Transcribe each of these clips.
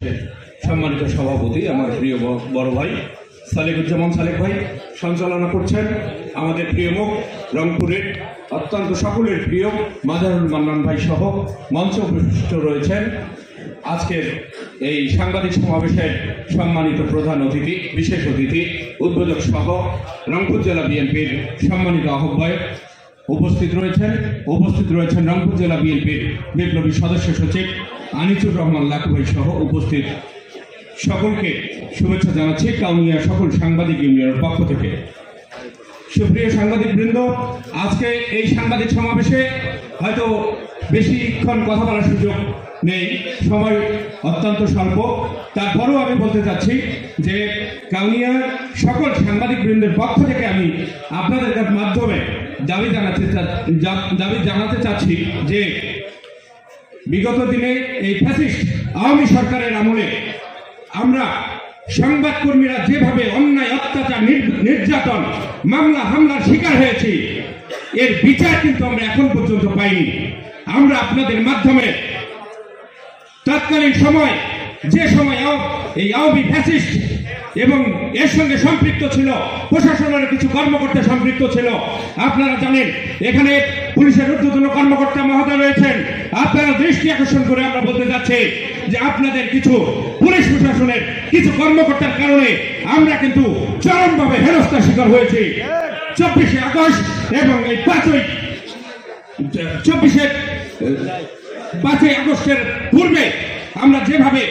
সম্মানিত সভাপতি আমার প্রিয় বড় ভাই সালেকুজ্জামান সালেক ভাই সঞ্চালনা করছেন। আমাদের প্রিয় মুখ রংপুরের অত্যন্ত সকলের প্রিয় মাজারুল মান্নান ভাই সহ মঞ্চে উপস্থিত রয়েছেন। আজকের এই সাংবাদিক সমাবেশের সম্মানিত প্রধান অতিথি, বিশেষ অতিথি, উদ্বোধক সহ রংপুর জেলা বিএনপির সম্মানিত আহ্বায়ক উপস্থিত রয়েছেন রংপুর জেলা বিএনপির বিপ্লবী সদস্য সচিব আনিসুর রহমান লাকু ভাই সহ উপস্থিত সকলকে শুভেচ্ছা জানাচ্ছি কাউনিয়া সকল সাংবাদিক ইউনিয়নের পক্ষ থেকে। সুপ্রিয় সাংবাদিক বৃন্দ, আজকে এই সাংবাদিক সমাবেশে হয়তো বেশিক্ষণ কথা বলার সুযোগ নেই, সময় অত্যন্ত স্বল্প। তারপরেও আমি বলতে চাচ্ছি যে কাউনিয়া সকল সাংবাদিক বৃন্দের পক্ষ থেকে আমি আপনাদের মাধ্যমে দাবি জানাতে চাচ্ছি যে বিগত দিনে এই ফ্যাসিস্ট আওয়ামী সরকারের আমলে আমরা সংবাদকর্মীরা যেভাবে অন্যায়, অত্যাচার, নির্যাতন, মামলা হামলার শিকার হয়েছি, এর বিচার কিন্তু আমরা এখন পর্যন্ত পাইনি। আমরা আপনাদের মাধ্যমে তৎকালীন সময় যে সময় এই আওয়ামী ফ্যাসিস্ট এবং এর সঙ্গে সম্পৃক্ত ছিল প্রশাসনের কিছু কর্মকর্তা সম্পৃক্ত ছিল, আপনারা জানেন এখানে পুলিশের ঊর্ধ্বতন কর্মকর্তা মহোদয় রয়েছেন। আপনারা দৃষ্টি আকর্ষণ করে আমরা বলতে যাচ্ছি যে আপনাদের কিছু পুলিশ প্রশাসনের কিছু কর্মকর্তার কারণে আমরা কিন্তু চরমভাবে হেনস্থার শিকার হয়েছি। 24শে আগস্ট এবং এই 5ই আগস্টের পূর্বে আমরা যেভাবে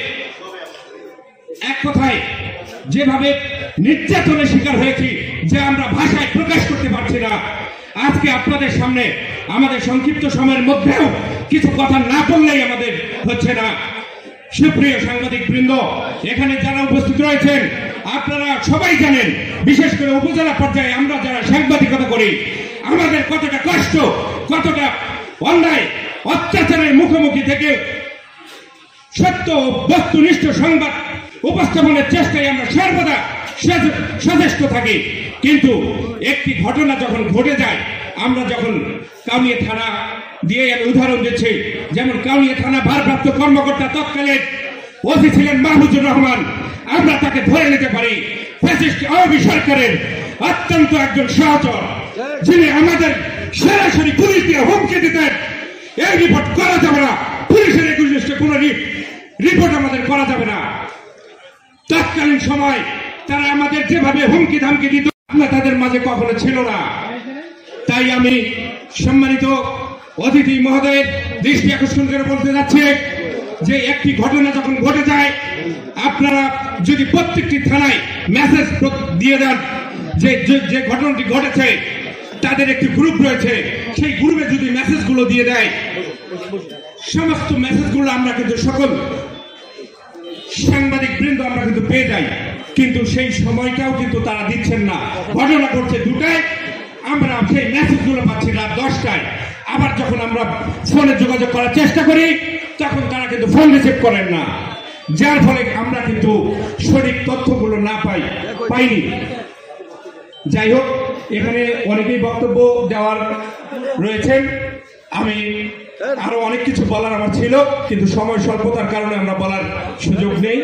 এক কথায় যেভাবে নির্যাতনের শিকার হয়েছি, যে আমরা ভাষায় প্রকাশ করতে পারছি না। আজকে আপনাদের সামনে আমাদের সংক্ষিপ্ত সময়ের মধ্যেও কিছু কথা না বললেই আমাদের হচ্ছে না। সুপ্রিয় সাংবাদিক বৃন্দ, এখানে যারা উপস্থিত রয়েছেন আপনারা সবাই জানেন, বিশেষ করে উপজেলা পর্যায়ে আমরা যারা সাংবাদিকতা করি আমাদের কতটা কষ্ট, কতটা অন্যায় অত্যাচারের মুখোমুখি থেকে সত্য বস্তুনিষ্ঠ সংবাদ উপস্থাপনের চেষ্টায় আমরা সর্বদা সচেষ্ট থাকি। কিন্তু একটি ঘটনা যখন ঘটে যায়, আমরা যখন কাউনিয়া থানা দিয়ে আমি উদাহরণ দিচ্ছি, যেমন কাউনিয়া থানা ভারপ্রাপ্ত কর্মকর্তা তৎকালীন ওসি ছিলেন মাহফুজুর রহমান, আমরা তাকে ধরে নিতে পারি ফ্যাসিস্ট আওয়ামী সরকারের অত্যন্ত একজন সহচর, যিনি আমাদের সরাসরি পুলিশ দিয়ে হুমকি দিতেন এই রিপোর্ট করা যাবে না, পুলিশের একুশে কোন রিপোর্ট আমাদের করা যাবে না। তৎকালীন সময় তারা আমাদের যেভাবে হুমকি ধামকি দিত, আমরা তাদের মাঝে কখনো ছিল না। তাই আমি সম্মানিত অতিথি মহোদয়ের দৃষ্টি আকর্ষণ করে বলতে যাচ্ছি যে একটি ঘটনা যখন ঘটে যায়, আপনারা যদি প্রত্যেকটি থানায় মেসেজ দিয়ে দেন যে ঘটনাটি ঘটেছে, তাদের একটি গ্রুপ রয়েছে, সেই গ্রুপে যদি মেসেজগুলো দিয়ে দেয়, সমস্ত মেসেজগুলো আমরা কিন্তু সকল সাংবাদিক বৃন্দ আমরা কিন্তু পেয়ে যাই। কিন্তু সেই সময়টাও কিন্তু তারা দিচ্ছেন না। ঘটনা ঘটছে 2টায়, আমরা সেই মেসেজগুলো পাচ্ছি রাত 10টায়। আবার যখন আমরা ফোনে যোগাযোগ করার চেষ্টা করি তখন তারা কিন্তু ফোন রিসিভ করেন না, যার ফলে আমরা কিন্তু সঠিক তথ্যগুলো না পাইনি। যাই হোক, এখানে অনেকেই বক্তব্য দেওয়ার রয়েছেন, আমি আরো অনেক কিছু বলার আমার ছিল, কিন্তু সময় স্বল্পতার কারণে আমরা বলার সুযোগ নেই।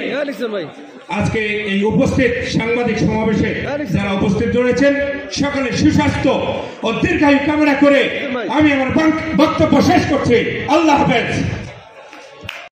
আজকে এই উপস্থিত সাংবাদিক সমাবেশে যারা উপস্থিত রয়েছেন সকলের সুস্বাস্থ্য ও দীর্ঘায়ু কামনা করে আমি আমার বক্তব্য শেষ করছি। আল্লাহ হাফেজ।